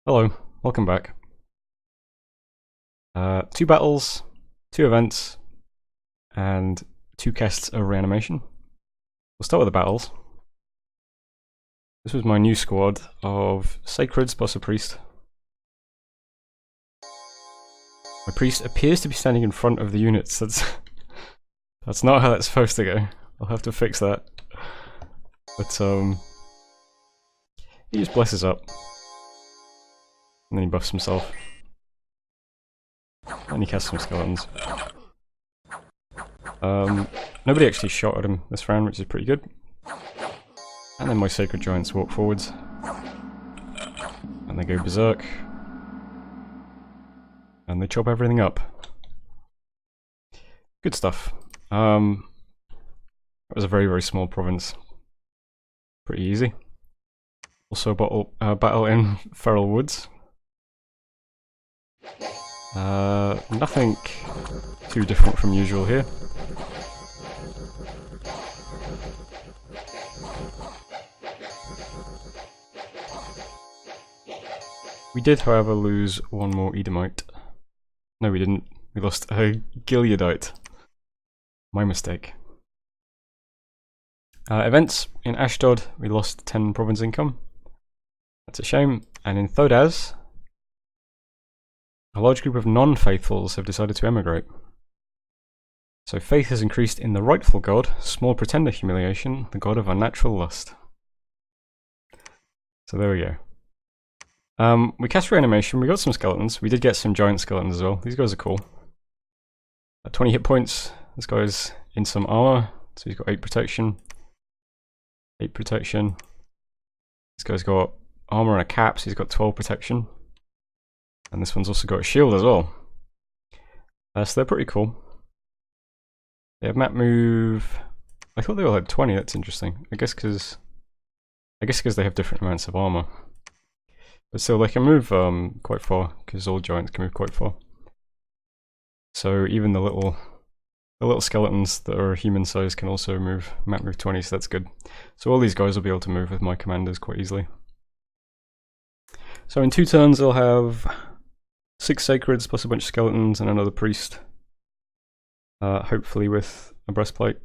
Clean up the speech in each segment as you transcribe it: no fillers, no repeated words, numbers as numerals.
Hello, welcome back. 2 battles, 2 events, and 2 casts of reanimation. We'll start with the battles. This was my new squad of Sacreds plus a priest. My priest appears to be standing in front of the units. That's not how that's supposed to go. I'll have to fix that. But he just blesses up. And then he buffs himself. And he casts some skeletons. Nobody actually shot at him this round, which is pretty good. And then my Sacred Giants walk forwards. And they go berserk. And they chop everything up. Good stuff. That was a very, very small province. Pretty easy. Also battle in Feral Woods. Nothing too different from usual here. We did, however, lose one more Edomite. No, we didn't. We lost a Gileadite. My mistake. Events in Ashdod, we lost 10 province income. That's a shame. And in Thodaz, a large group of non-faithfuls have decided to emigrate. So faith has increased in the rightful god, small pretender humiliation, the god of unnatural lust. So there we go. We cast reanimation, we got some skeletons, we did get some giant skeletons as well. These guys are cool. 20 hit points, this guy's in some armor, so he's got 8 protection. 8 protection. This guy's got armor and a cap, so he's got 12 protection. And this one's also got a shield as well. So they're pretty cool. They have map move. I thought they all had 20, that's interesting. I guess because they have different amounts of armor. But still, they can move quite far, because all giants can move quite far. So even the little skeletons that are human size can also move map move 20, so that's good. So all these guys will be able to move with my commanders quite easily. So in 2 turns I'll have 6 Sacreds plus a bunch of skeletons and another priest. Hopefully with a breastplate.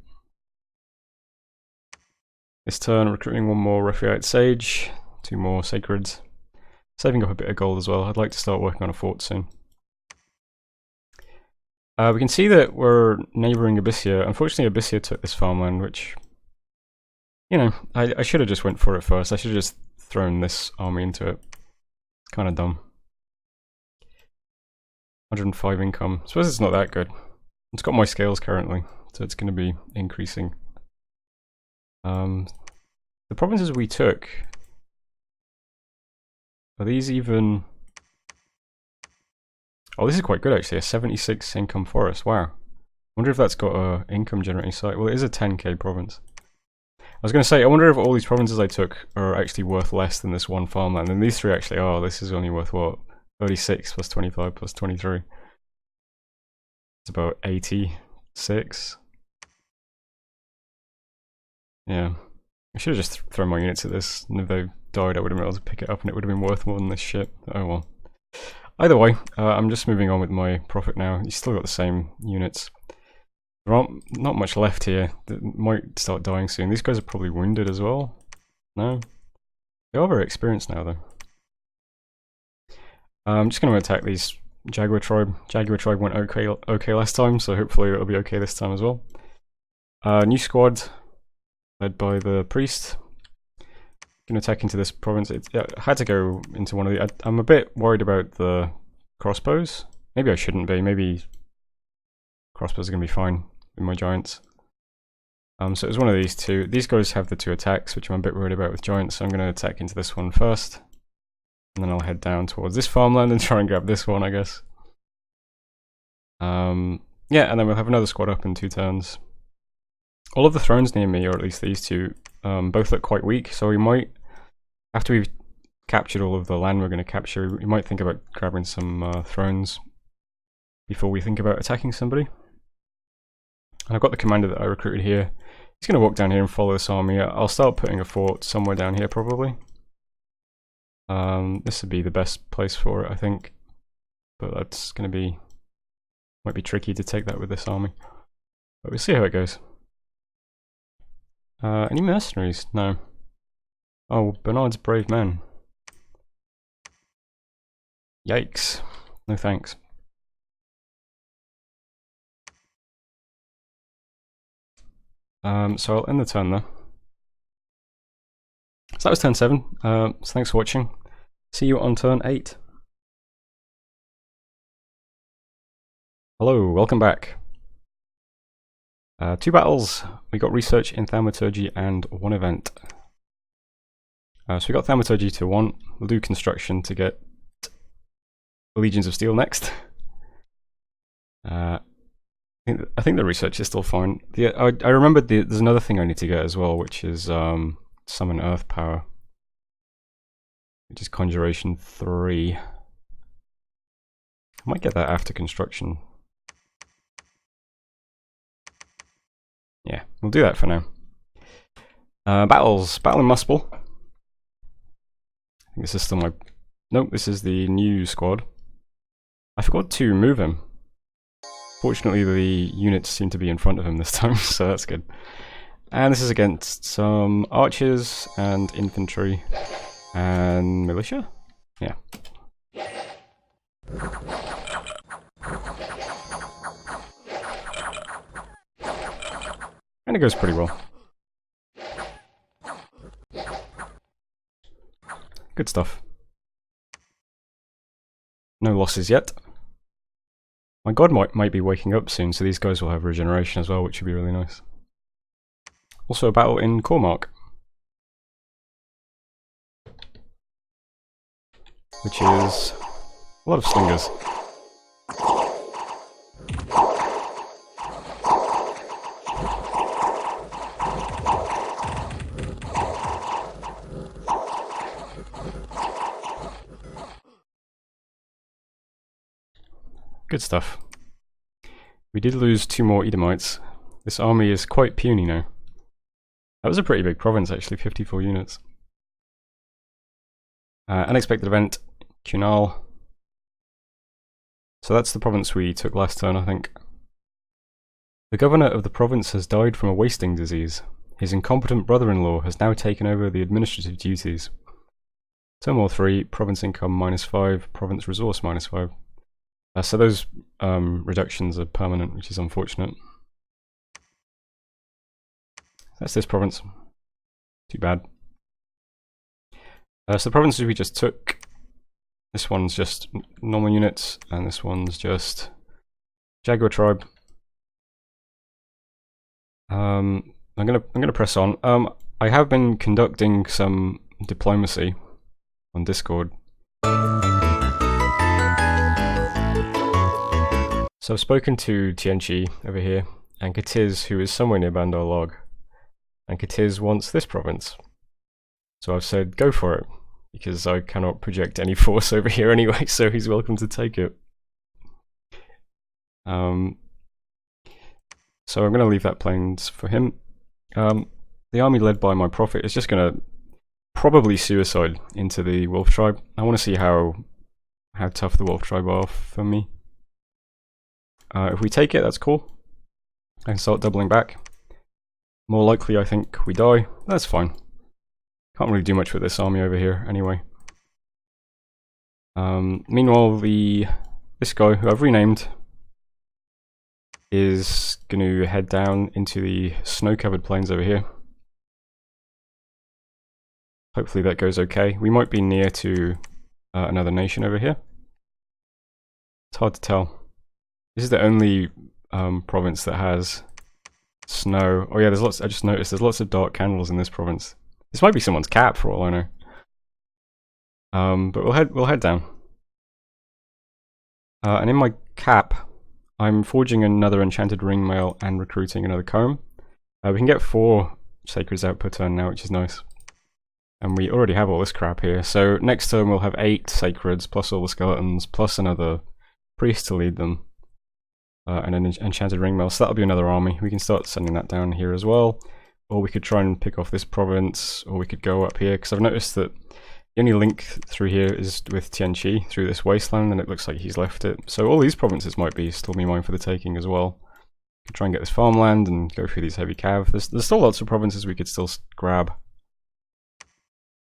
This turn recruiting 1 more Rephaite Sage, 2 more Sacreds. Saving up a bit of gold as well. I'd like to start working on a fort soon. We can see that we're neighbouring Abyssia. Unfortunately Abyssia took this farmland, which, you know, I should have just went for it first. I should have just thrown this army into it. It's kind of dumb. 105 income. I suppose it's not that good. It's got my scales currently, so it's going to be increasing. The provinces we took, are these even... Oh, this is quite good actually, a 76 income forest, wow. I wonder if that's got a income generating site. Well, it is a 10k province. I was going to say, I wonder if all these provinces I took are actually worth less than this one farmland, and these 3 actually are. This is only worth what? 36 plus 25 plus 23. It's about 86. Yeah. I should have just thrown my units at this, and if they died I would have been able to pick it up and it would have been worth more than this shit. Oh well. Either way, I'm just moving on with my profit now. You still got the same units. There aren't not much left here. That might start dying soon. These guys are probably wounded as well. No? They are very experienced now though. I'm just going to attack these Jaguar Tribe. Jaguar Tribe went okay last time, so hopefully it'll be okay this time as well. New squad, led by the priest. Going to attack into this province. I had to go into one of the... I'm a bit worried about the crossbows. Maybe I shouldn't be. Maybe crossbows are going to be fine with my giants. So it was one of these 2. These guys have the 2 attacks, which I'm a bit worried about with giants, so I'm going to attack into this one first. And then I'll head down towards this farmland and try and grab this one, I guess. Yeah, and then we'll have another squad up in 2 turns. All of the thrones near me, or at least these 2, both look quite weak, so we might, after we've captured all of the land we're going to capture, we might think about grabbing some thrones before we think about attacking somebody. And I've got the commander that I recruited here. He's going to walk down here and follow this army. I'll start putting a fort somewhere down here probably. This would be the best place for it, I think. But that's going to be... might be tricky to take that with this army. But we'll see how it goes. Any mercenaries? No. Oh, Bernard's brave men. Yikes. No thanks. So I'll end the turn there. So that was turn 7. So thanks for watching. See you on turn 8. Hello, welcome back. 2 battles. We got research in thaumaturgy and 1 event. So we got thaumaturgy to 1. We'll do construction to get Legions of Steel next. I think the research is still fine. I remembered there's another thing I need to get as well, which is summon Earth Power, which is Conjuration 3. I might get that after construction. Yeah, we'll do that for now. Battles. Battle in Muspel. I think this is still my... Nope, this is the new squad. I forgot to move him. Fortunately, the units seem to be in front of him this time, so that's good. And this is against some archers and infantry and militia? Yeah. And it goes pretty well. Good stuff. No losses yet. My god might be waking up soon, so these guys will have regeneration as well, which would be really nice. Also a battle in Cormark, which is a lot of slingers. Good stuff. We did lose 2 more Edomites. This army is quite puny now. That was a pretty big province actually, 54 units. Unexpected event, Cunal. So that's the province we took last turn, I think. The governor of the province has died from a wasting disease. His incompetent brother-in-law has now taken over the administrative duties. Turmoil 3, province income -5, province resource -5. So those reductions are permanent, which is unfortunate. That's this province. Too bad. So the provinces we just took, this one's just normal units, and this one's just Jaguar tribe. I'm gonna press on. I have been conducting some diplomacy on Discord. So I've spoken to Tianchi over here, and Katiz, who is somewhere near Bandar Log, and Katiz wants this province. So I've said, go for it, because I cannot project any force over here anyway, so he's welcome to take it. So I'm going to leave that plains for him. The army led by my prophet is just going to probably suicide into the wolf tribe. I want to see how tough the wolf tribe are for me. If we take it, that's cool. I can start doubling back. More likely, I think, we die. That's fine. Can't really do much with this army over here, anyway. Meanwhile, this guy, who I've renamed, is going to head down into the snow-covered plains over here. Hopefully that goes okay. We might be near to another nation over here. It's hard to tell. This is the only province that has snow. Oh yeah, there's lots. I just noticed there's lots of dark candles in this province. This might be someone's cap for all I know. But we'll head down. And in my cap, I'm forging another enchanted ring mail and recruiting another comb. We can get 4 sacreds out per turn now, which is nice. And we already have all this crap here. So next turn we'll have 8 sacreds plus all the skeletons plus another priest to lead them. And an enchanted ring mail, so that'll be another army. We can start sending that down here as well. Or we could try and pick off this province, or we could go up here, because I've noticed that The only link through here is with Tianqi through this wasteland, and it looks like he's left it. So all these provinces might be still be mine for the taking as well. Try and get this farmland and go through these heavy cav. There's still lots of provinces we could still grab.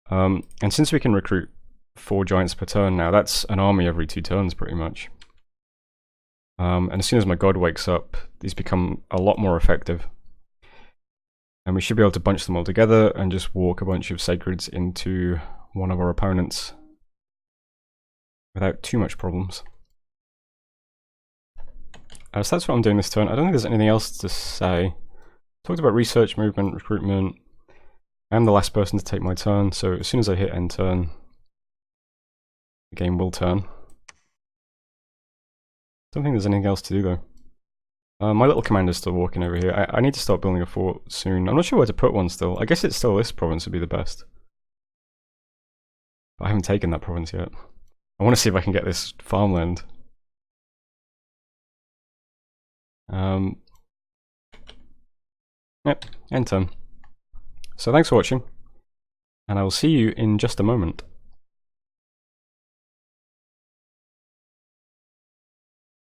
And since we can recruit 4 giants per turn now, that's an army every 2 turns pretty much. And as soon as my god wakes up, these become a lot more effective. And we should be able to bunch them all together and just walk a bunch of sacreds into one of our opponents without too much problems. So that's what I'm doing this turn. I don't think there's anything else to say. Talked about research, movement, recruitment. I'm the last person to take my turn, so as soon as I hit end turn, the game will turn. Don't think there's anything else to do though. My little commander's still walking over here. I need to start building a fort soon. I'm not sure where to put one still. I guess it's still this province would be the best. But I haven't taken that province yet. I want to see if I can get this farmland. Yep, end turn. So thanks for watching, and I will see you in just a moment.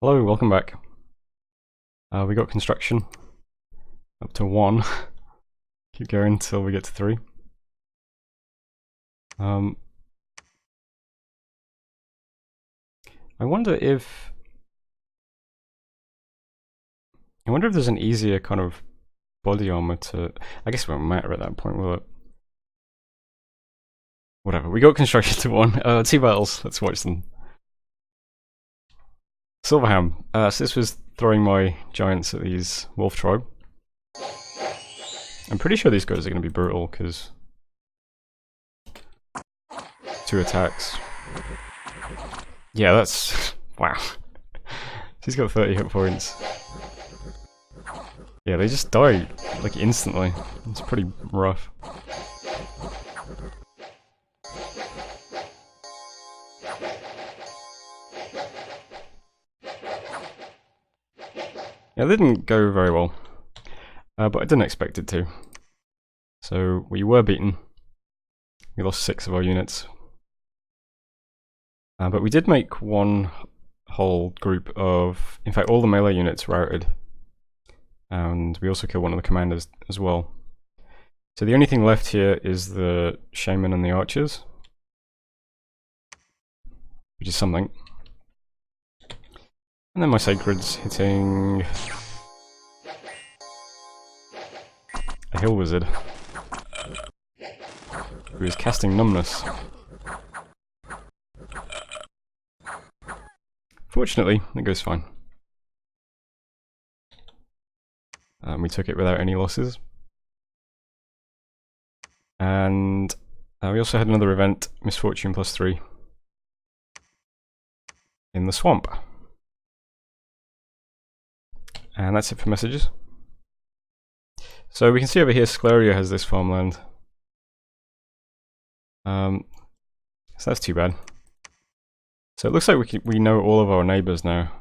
Hello, welcome back. We got construction up to 1. Keep going until we get to 3. I wonder if there's an easier kind of body armor to... I guess it won't matter at that point, will it? Whatever, we got construction to 1. 2 battles, let's watch them. Silverham. So this was throwing my giants at these wolf tribe. I'm pretty sure these guys are going to be brutal, because... 2 attacks. Yeah, that's... wow. He's got 30 hit points. Yeah, they just die, like, instantly. It's pretty rough. Yeah, it didn't go very well. But I didn't expect it to. So, we were beaten. We lost 6 of our units. But we did make one whole group of... in fact, all the melee units routed. And we also killed one of the commanders as well. So the only thing left here is the shaman and the archers, which is something. And then my sacred's hitting a hill wizard who is casting numbness. Fortunately, it goes fine. We took it without any losses. And we also had another event, Misfortune +3, in the swamp. And that's it for messages. So we can see over here Scleria has this farmland. So that's too bad. So it looks like we know all of our neighbours now.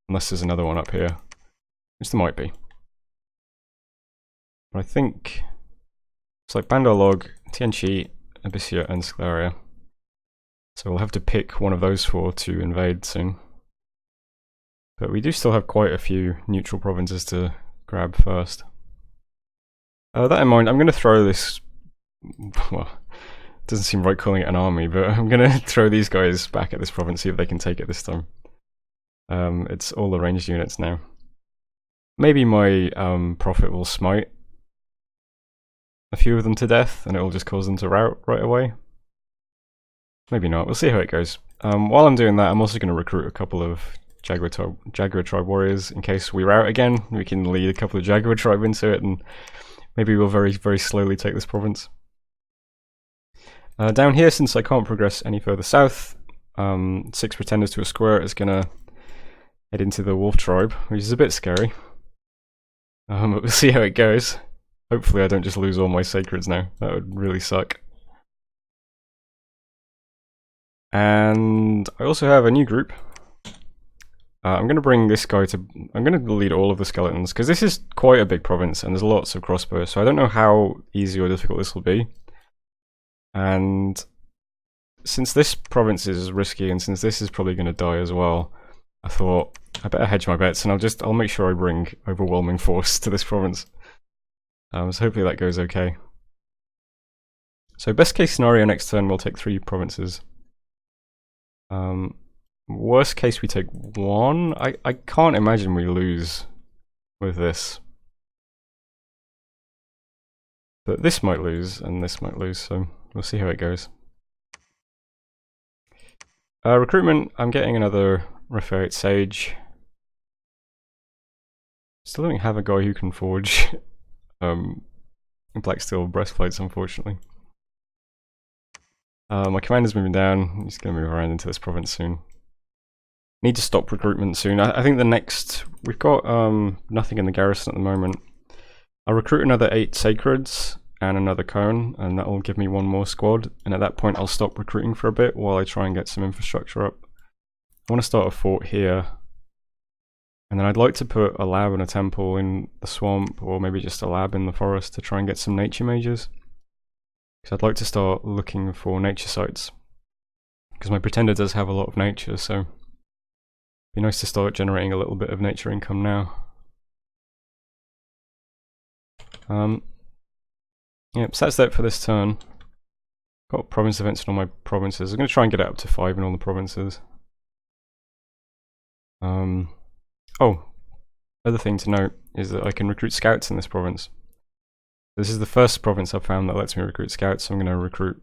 Unless there's another one up here. Which there might be. But I think it's like Bandar-log, Tianqi, Abyssia, and Scleria. So we'll have to pick one of those 4 to invade soon. But we do still have quite a few neutral provinces to grab first. That in mind, I'm going to throw this... well, it doesn't seem right calling it an army, but I'm going to throw these guys back at this province, see if they can take it this time. It's all the ranged units now. Maybe my prophet will smite a few of them to death, and it will just cause them to rout right away. Maybe not, we'll see how it goes. While I'm doing that, I'm also going to recruit a couple of Jaguar tribe warriors in case we rout again. We can lead a couple of Jaguar tribe into it, and maybe we'll very, very slowly take this province. Down here, since I can't progress any further south, 6 pretenders to a square is going to head into the wolf tribe, which is a bit scary. But we'll see how it goes. Hopefully I don't just lose all my sacreds now. That would really suck. And I also have a new group. I'm going to bring this guy to... I'm going to lead all of the skeletons, because this is quite a big province, and there's lots of crossbows, so I don't know how easy or difficult this will be. And since this province is risky and since this is probably going to die as well, I thought I better hedge my bets, and I'll make sure I bring overwhelming force to this province. So hopefully that goes okay. So best case scenario next turn we'll take 3 provinces. Worst case we take 1. I can't imagine we lose with this. But this might lose and this might lose, so we'll see how it goes. Recruitment, I'm getting another Referate Sage. Still don't have a guy who can forge black steel breastplates, unfortunately. My commander's moving down. He's going to move around into this province soon. Need to stop recruitment soon. I think the next... We've got nothing in the garrison at the moment. I'll recruit another 8 Sacreds and another Cone, and that will give me 1 more squad. And at that point I'll stop recruiting for a bit while I try and get some infrastructure up. I want to start a fort here. And then I'd like to put a lab and a temple in the swamp, or maybe just a lab in the forest to try and get some nature mages. Because I'd like to start looking for nature sites. Because my pretender does have a lot of nature, so it'd be nice to start generating a little bit of nature income now. Yep, so that's that for this turn. Got province events in all my provinces. I'm going to try and get it up to 5 in all the provinces. Oh, other thing to note is that I can recruit scouts in this province. This is the first province I've found that lets me recruit scouts, so I'm going to recruit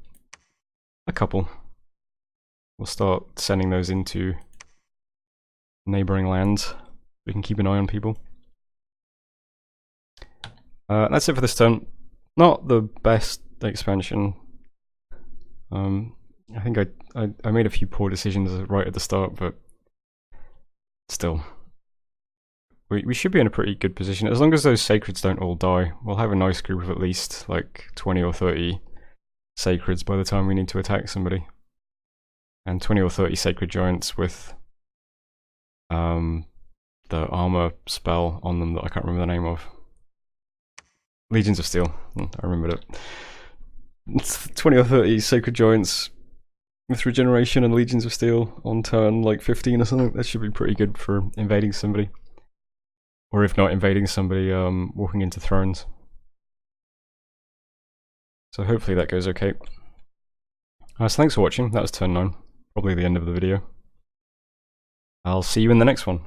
a couple. We'll start sending those into neighbouring lands. We can keep an eye on people. That's it for this turn. Not the best expansion. I think I made a few poor decisions right at the start, but still. We should be in a pretty good position. As long as those Sacreds don't all die, we'll have a nice group of at least like 20 or 30 Sacreds by the time we need to attack somebody. And 20 or 30 Sacred Giants with the armor spell on them that I can't remember the name of. Legions of Steel. I remembered it. It's 20 or 30 Sacred Giants with regeneration and Legions of Steel on turn like 15 or something. That should be pretty good for invading somebody. Or if not invading somebody, walking into thrones. So hopefully that goes okay. So thanks for watching. That was turn 9. Probably the end of the video. I'll see you in the next one.